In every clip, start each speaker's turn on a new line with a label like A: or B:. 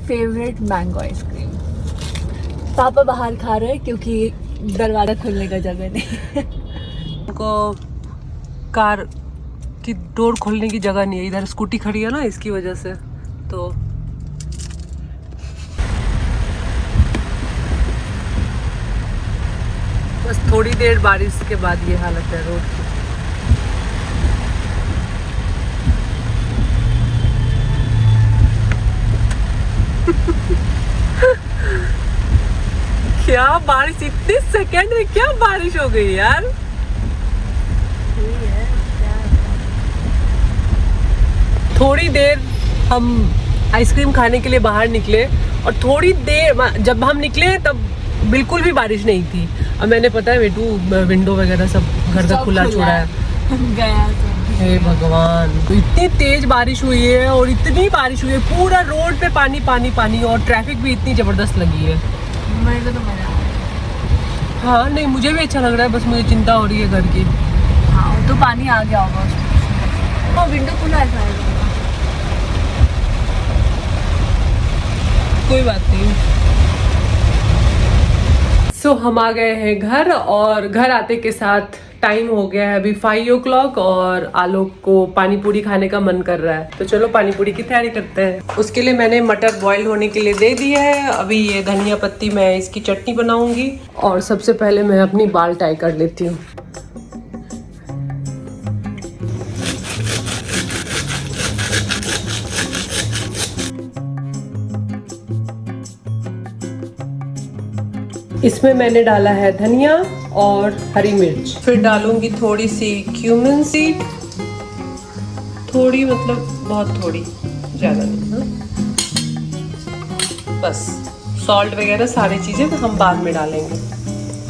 A: Favourite mango ice cream. पापा बाहर खा रहे हैं क्योंकि दरवाजा खोलने का जगह नहीं।
B: उनको कार की डोर खोलने की जगह नहीं है, इधर स्कूटी खड़ी है ना, इसकी वजह से। तो बस थोड़ी देर बारिश के बाद ये हालत है रोड की। क्या बारिश, इतने सेकंड में क्या बारिश हो गई यार। थोड़ी देर हम आइसक्रीम खाने के लिए बाहर निकले और थोड़ी देर जब हम निकले तब बिल्कुल भी बारिश नहीं थी। अब मैंने पता है बेटू विंडो वगैरह सब घर का खुला छोड़ा है।
A: गया
B: हे भगवान, तो इतनी तेज बारिश हुई है और इतनी बारिश हुई है, पूरा रोड पे पानी पानी पानी, और ट्रैफिक भी इतनी जबरदस्त लगी है।
A: मेरे को तो मजा आ रहा है।
B: हाँ नहीं, मुझे भी अच्छा लग रहा है, बस मुझे चिंता हो रही है घर की।
A: हाँ तो पानी आ गया होगा उसमें। हाँ विंडो खुला है शायद।
B: कोई बात नहीं। सो हम आ गए हैं घर, और घर आते के साथ टाइम हो गया है अभी 5 o'clock, और आलोक को पानी पूरी खाने का मन कर रहा है। तो चलो पानी पूरी की तैयारी करते हैं। उसके लिए मैंने मटर बॉईल होने के लिए दे दिया है। अभी ये धनिया पत्ती, मैं इसकी चटनी बनाऊंगी, और सबसे पहले मैं अपनी बाल टाई कर लेती हूँ। इसमें मैंने डाला है धनिया और हरी मिर्च, फिर डालूंगी थोड़ी सी क्यूमिन सीड, थोड़ी मतलब बहुत थोड़ी, ज़्यादा नहीं। हाँ? बस सॉल्ट वगैरह सारी चीज़ें तो हम बाद में डालेंगे।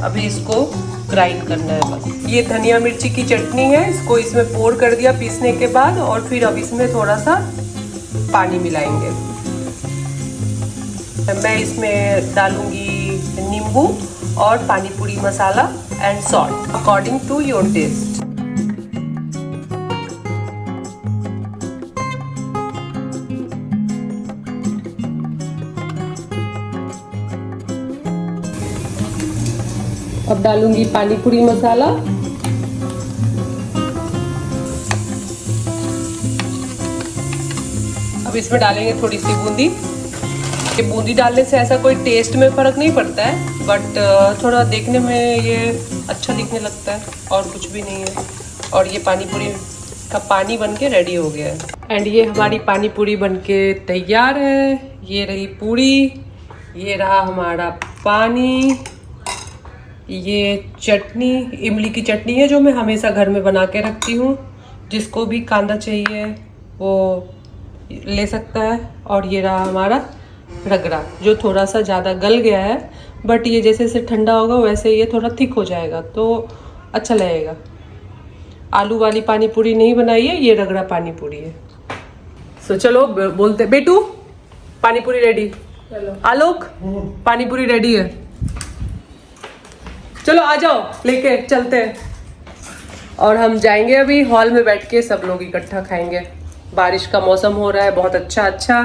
B: अभी इसको ग्राइंड करना है बस। ये धनिया मिर्ची की चटनी है, इसको इसमें पोर कर दिया पीसने के बाद, और फिर अब इसमें थोड़ा सा पानी मिलाएंगे। मैं इसमें डालूंगी नींबू और pani puri masala and salt according to your taste. अब डालूंगी पानी पूरी मसाला, अब इसमें डालेंगे थोड़ी सी बूंदी। कि बूंदी डालने से ऐसा कोई टेस्ट में फ़र्क नहीं पड़ता है, बट थोड़ा देखने में ये अच्छा दिखने लगता है, और कुछ भी नहीं है। और ये पानी पूरी का पानी बन के रेडी हो गया है। एंड ये हमारी पानी पूरी बन के तैयार है। ये रही पूरी, ये रहा हमारा पानी, ये चटनी इमली की चटनी है जो मैं हमेशा घर में बना के रखती हूँ। जिसको भी कांदा चाहिए वो ले सकता है। और ये रहा हमारा रगड़ा, जो थोड़ा सा ज़्यादा गल गया है, बट ये जैसे जैसे ठंडा होगा वैसे ये थोड़ा थिक हो जाएगा तो अच्छा लगेगा। आलू वाली पानी पूरी नहीं बनाई है, ये रगड़ा पानी पूरी है। सो चलो बोलते, बेटू पानी पूरी रेडी, आलोक पानी पूरी रेडी है, चलो आ जाओ लेके चलते हैं। और हम जाएंगे अभी हॉल में, बैठ के सब लोग इकट्ठा खाएंगे। बारिश का मौसम हो रहा है बहुत अच्छा,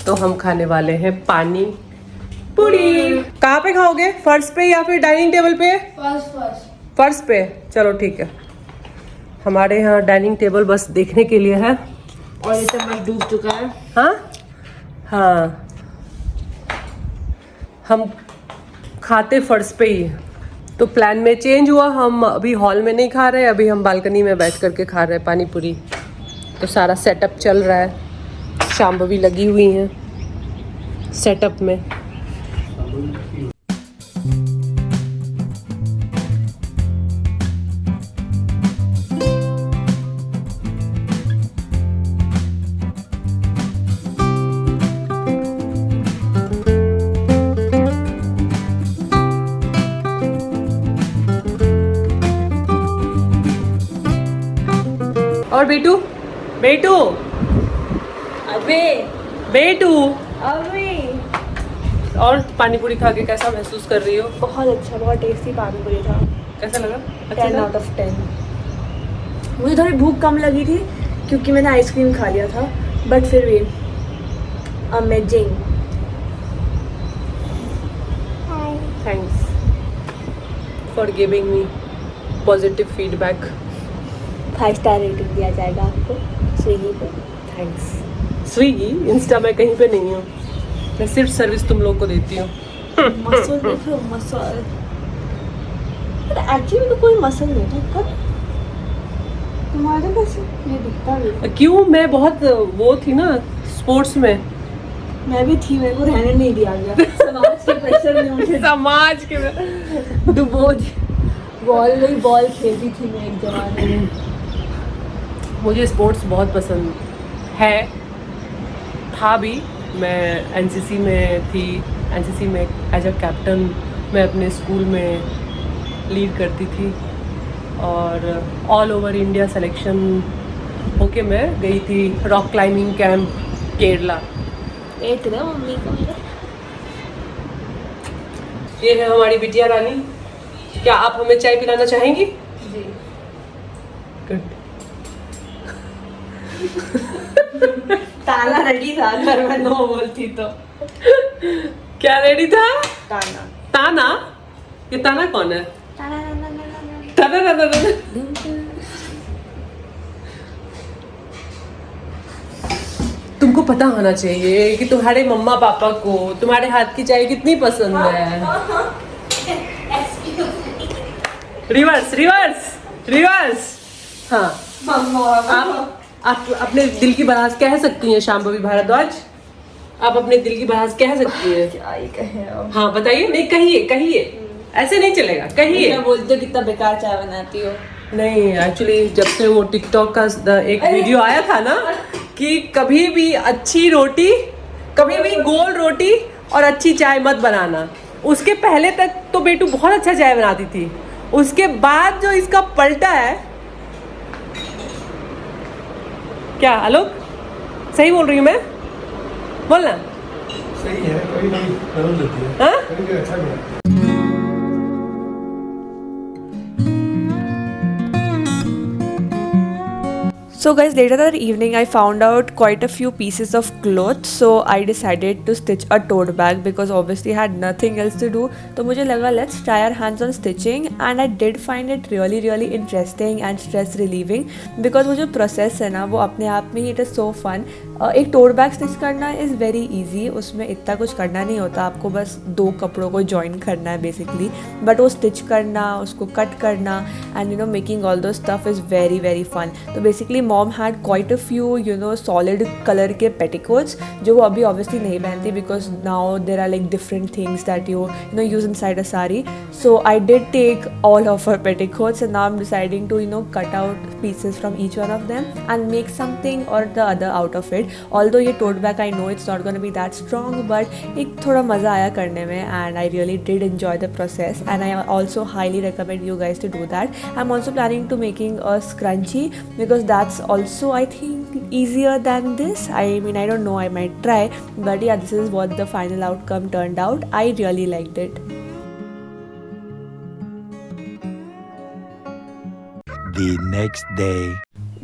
B: तो हम खाने वाले हैं पानी पूरी। कहाँ पे खाओगे, फर्श पे या फिर डाइनिंग टेबल पे? फर्श पे, चलो ठीक है। हमारे यहाँ डाइनिंग टेबल बस देखने के लिए है,
A: और ये चम्मच डूब चुका है।
B: हाँ हम खाते फर्श पे ही है। तो प्लान में चेंज हुआ, हम अभी हॉल में नहीं खा रहे, अभी हम बालकनी में बैठ करके खा रहे हैं पानी पूरी। तो सारा सेटअप चल रहा है, शांभवी लगी हुई हैं सेटअप में। और बेटू बेटू बेटू और पानी पूरी खा के कैसा महसूस कर रही हो?
A: बहुत अच्छा, बहुत टेस्टी पानी पूरी था।
B: कैसा लगा?
A: 10 out of 10। मुझे थोड़ी भूख कम लगी थी क्योंकि मैंने आइसक्रीम खा लिया था, बट फिर भी amazing.
B: For giving me positive feedback.
A: 5 star rating दिया जाएगा आपको स्विगी पे।
B: थैंक्स। स्विगी, इंस्टा मैं कहीं पे नहीं हूँ, मैं सिर्फ सर्विस तुम लोग को देती हूँ।
A: मसल देखो मसल, एक्चुअली तो कोई मसल नहीं था पर तुम्हारे पास ये दिखता भी।
B: क्यों, मैं बहुत वो थी ना स्पोर्ट्स में।
A: मैं भी थी, मेरे को रहने नहीं दिया गया समाज के प्रेशर में मुझे
B: समाज के
A: डुबो बॉल खेलती थी मैं एक जमाने में।
B: मुझे स्पोर्ट्स बहुत पसंद है, था भी। मैं एनसीसी में थी, एनसीसी में एज अ कैप्टन मैं अपने स्कूल में लीड करती थी, और ऑल ओवर इंडिया सिलेक्शन होके मैं गई थी रॉक क्लाइंबिंग कैंप केरला।
A: एक ना मम्मी को
B: ये है हमारी बिटिया रानी। क्या आप हमें चाय पिलाना चाहेंगी?
A: जी।
B: गुड।
A: ताना रेडी था अगर मैं नो बोलती तो।
B: क्या रेडी था?
A: ताना
B: ताना? ये ताना कौन है?
A: ताना
B: ताना ना ना ना। तुमको पता होना चाहिए कि तुम्हारे मम्मा पापा को तुम्हारे हाथ की चाय कितनी पसंद है। Reverse reverse reverse. हाँ, आप अपने दिल की बात कह सकती हैं शांभवी भारद्वाज, आप अपने दिल की बात कह सकती हैं।
A: क्या ही कहे अब।
B: हाँ बताइए, नहीं कहिए कहिए, ऐसे नहीं चलेगा, कहिए।
A: क्या बोलते हो कितना बेकार चाय बनाती हो।
B: नहीं, एक्चुअली जब से वो टिकटॉक का एक वीडियो आया था ना कि कभी भी अच्छी रोटी, कभी भी गोल रोटी और अच्छी चाय मत बनाना, उसके पहले तक तो बेटू बहुत अच्छा चाय बनाती थी, उसके बाद जो इसका पलटा है। क्या आलोक, सही बोल रही हूँ मैं? बोलना।
C: सही है, कभी कभी बदल देती है,
B: हाँ?
C: कभी कभी अच्छा भी है।
D: So guys, later that evening I found out quite a few pieces of cloth, so I decided to stitch a tote bag because obviously I had nothing else to do. तो मुझे लगा let's try our hands on stitching, and I did find it really interesting and stress relieving because वो जो process है ना वो अपने आप में it is so fun. एक टोट बैग स्टिच करना इज़ वेरी ईजी, उसमें इतना कुछ करना नहीं होता, आपको बस 2 कपड़ों को जॉइन करना है बेसिकली, बट वो स्टिच करना, उसको कट करना and you know making all those stuff is very fun. तो basically mom had quite a few you know solid colour के पेटिकोट्स जो वो अभी ऑब्वियसली नहीं पहनती because now there are like different things that you know use inside a sari. So I did take all of her petticoats and now I am deciding to you know cut out pieces from each one of them and make something or the other out of it. Although ये tote bag I know it's not going to be that strong, but एक थोड़ा मज़ा आया करने में and I really did enjoy the process and I also highly recommend you guys to do that. I'm also planning to making a scrunchie because that's also I think easier than this. I mean I don't know, I might try, but yeah, this is what the final outcome turned out. I really liked it.
E: The next day.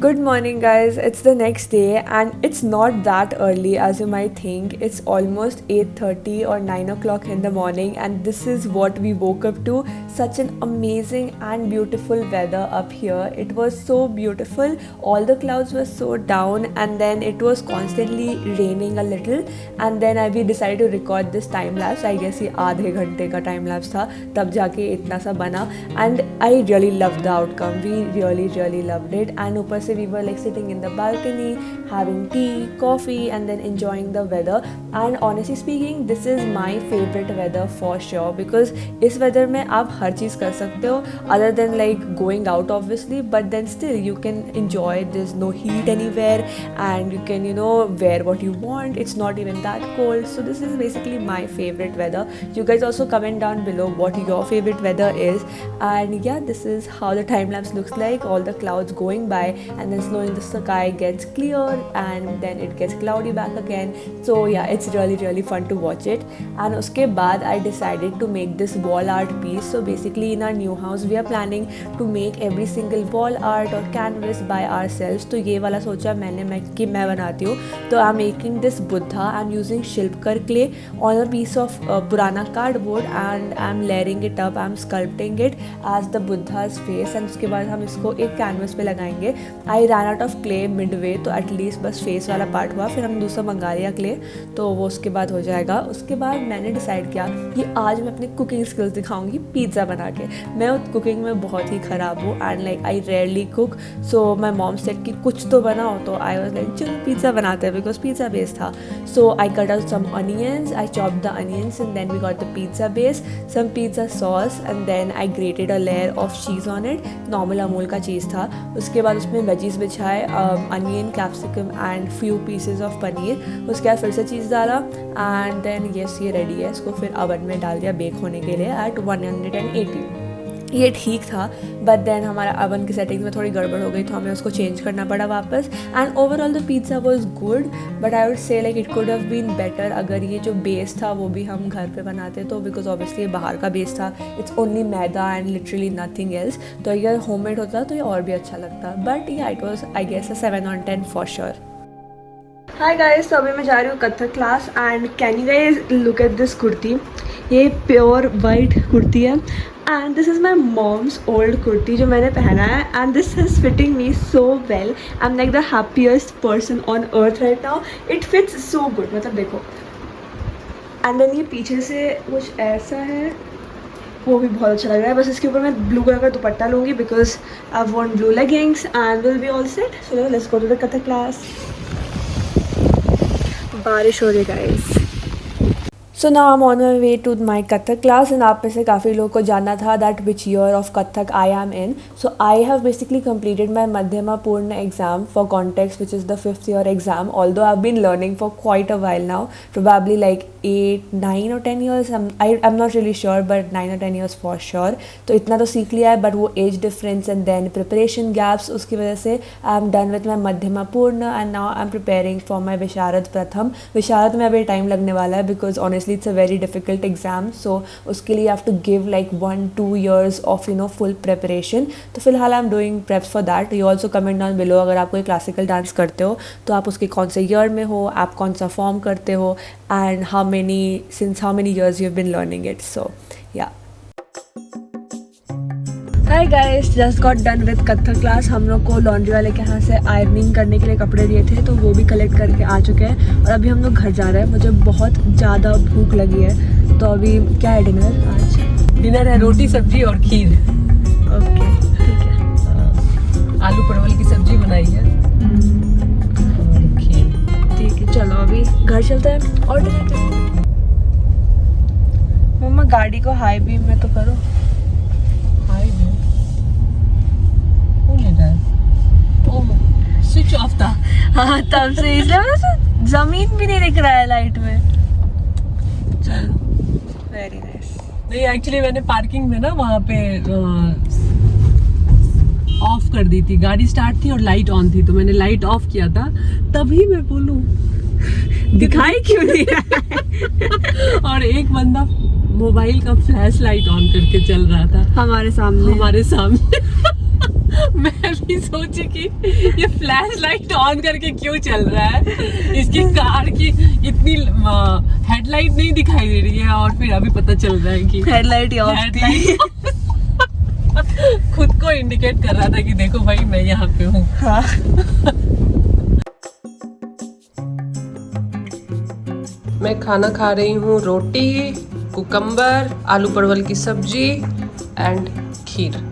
D: Good morning guys, it's the next day and it's not that early as you might think. It's almost 8:30 or 9 o'clock in the morning and this is what we woke up to. Such an amazing and beautiful weather up here. It was so beautiful, all the clouds were so down and then it was constantly raining a little and then we decided to record this time lapse. I guess ये आधे घंटे का time lapse था तब जाके इतना सा बना and I really loved the outcome. We really loved it and ऊपर we were like sitting in the balcony having tea, coffee and then enjoying the weather and honestly speaking this is my favorite weather for sure because इस weather में आप हर चीज़ कर सकते हो other than like going out obviously, but then still you can enjoy. There's no heat anywhere and you can you know wear what you want. It's not even that cold, so this is basically my favorite weather. You guys also comment down below what your favorite weather is and yeah, this is how the time lapse looks like, all the clouds going by and then slowly the sky gets clear and then it gets cloudy back again. So yeah, it's really fun to watch it. And uske baad I decided to make this wall art piece. So basically in our new house we are planning to make every single wall art or canvas by ourselves. तो ये वाला सोचा मैंने कि मैं बनाती हूँ. तो I'm making this Buddha. I'm using Shilpkar clay on a piece of पुराना cardboard and I'm layering it up. I'm sculpting it as the Buddha's face and उसके बाद हम इसको एक canvas पे लगाएंगे. I ran out of clay midway, तो at least बस फेस वाला पार्ट हुआ. फिर हम दूसरा मंगा लिया क्ले, तो वो उसके बाद हो जाएगा. उसके बाद मैंने डिसाइड किया कि आज मैं अपनी कुकिंग स्किल्स दिखाऊंगी पिज़्ज़ा बना के. मैं कुकिंग में बहुत ही ख़राब हूँ and like I rarely cook. So my mom said कि कुछ तो बनाओ, तो आई वाज लाइक चलो पिज़्ज़ा बनाते हैं बिकॉज पिज़्ज़ा बेस था. So I cut out some onions, I chop the onions and then we got the pizza base, some pizza sauce and then I grated a layer of cheese on it. Normal Amul का cheese था. उसके बाद उसमें veggies बिछाए, onion, capsicum and few pieces of paneer. उसके बाद फिर से चीज़ डाला एंड देन यस ये रेडी है. इसको फिर अवन में डाल दिया बेक होने के लिए एट 180. ये ठीक था बट देन हमारा अवन की सेटिंग्स में थोड़ी गड़बड़ हो गई तो हमें उसको चेंज करना पड़ा वापस. And overall the pizza was good but I would say like it could have been better अगर ये जो बेस था वो भी हम घर पे बनाते तो, बिकॉज ऑब्वियसली ये बाहर का बेस था. It's only maida and literally nothing else. तो अगर होममेड होता तो ये और भी अच्छा लगता. But yeah it was I guess a 7 on 10 for sure. Hi guys, तो अभी मैं जा रही हूँ Kathak class and can you guys look at this kurti. ये प्योर वाइट कुर्ती है and this is my mom's old kurti जो मैंने पहना है and this is fitting me so well. I am like the happiest person on earth right now. It fits so good, मतलब देखो. And then ये पीछे से कुछ ऐसा है, वो भी बहुत अच्छा लग रहा है. बस इसके ऊपर मैं ब्लू कलर का दुपट्टा लूँगी because I want blue leggings and will be all set. So let's go to the Kathak class. बारिश हो रही है guys. So now I'm on my way to my Kathak class and आप में से काफ़ी लोगों को जानना था that which year of Kathak I am in. So I have basically completed my Madhyama Purna exam for context, which is the 5th year exam, although I've been learning for quite a while now, probably like 8, 9 or 10 years. I'm not really sure but 9 or 10 years for sure. तो इतना तो सीख लिया है, but वो age difference and then preparation gaps उसकी वजह से I'm done with my Madhyama Purna and now I'm preparing for my Visharad Pratham. विशारद में अभी टाइम लगने वाला है because honestly it's a very difficult exam, so उसके लिए you have to give like 1-2 years of full preparation. तो फिलहाल I'm doing preps for that. You also comment down below अगर आप कोई क्लासिकल डांस करते हो तो आप उसके कौन से ईयर में हो, आप कौन सा फॉर्म करते हो and since how many years you've been learning it. So yeah. Hi guys, just got done with Kathak class. हम लोग को लॉन्ड्री वाले के यहाँ से आयरनिंग करने के लिए कपड़े दिए थे तो वो भी कलेक्ट करके आ चुके हैं और अभी हम लोग घर जा रहे हैं. मुझे बहुत ज़्यादा भूख लगी है तो अभी क्या है डिनर? आज
B: डिनर है रोटी सब्जी और खीर.
D: ओके ठीक है.
B: आलू परवल की सब्जी बनाई है और खीर.
D: ठीक है चलो अभी घर चलते हैं और डिनर करते हैं. मम्मा गाड़ी को हाई बीम में तो करो.
B: स्विच ऑफ था.
D: हाँ तब से इसलिए जमीन भी नहीं दिख रहा है लाइट में. चलो वेरी नाइस.
B: नहीं एक्चुअली मैंने पार्किंग में ना वहाँ पे ऑफ कर दी थी. गाड़ी स्टार्ट थी और लाइट ऑन थी तो मैंने लाइट ऑफ किया था. तभी मैं बोलूँ
D: दिखाई क्यों नहीं रहा है?
B: और एक बंदा मोबाइल का फ्लैश लाइट ऑन करके चल रहा था
D: हमारे सामने.
B: मैं भी सोची कि ये फ्लैश लाइट ऑन करके क्यों चल रहा है. इसकी कार की इतनी हेडलाइट नहीं दिखाई दे रही है और फिर अभी पता चल रहा है कि
D: हेडलाइट ही ऑफ थी.
B: खुद को इंडिकेट कर रहा था कि देखो भाई मैं यहाँ पे हूँ.
D: हाँ.
B: मैं खाना खा रही हूँ रोटी, कुकम्बर, आलू परवल की सब्जी एंड खीर.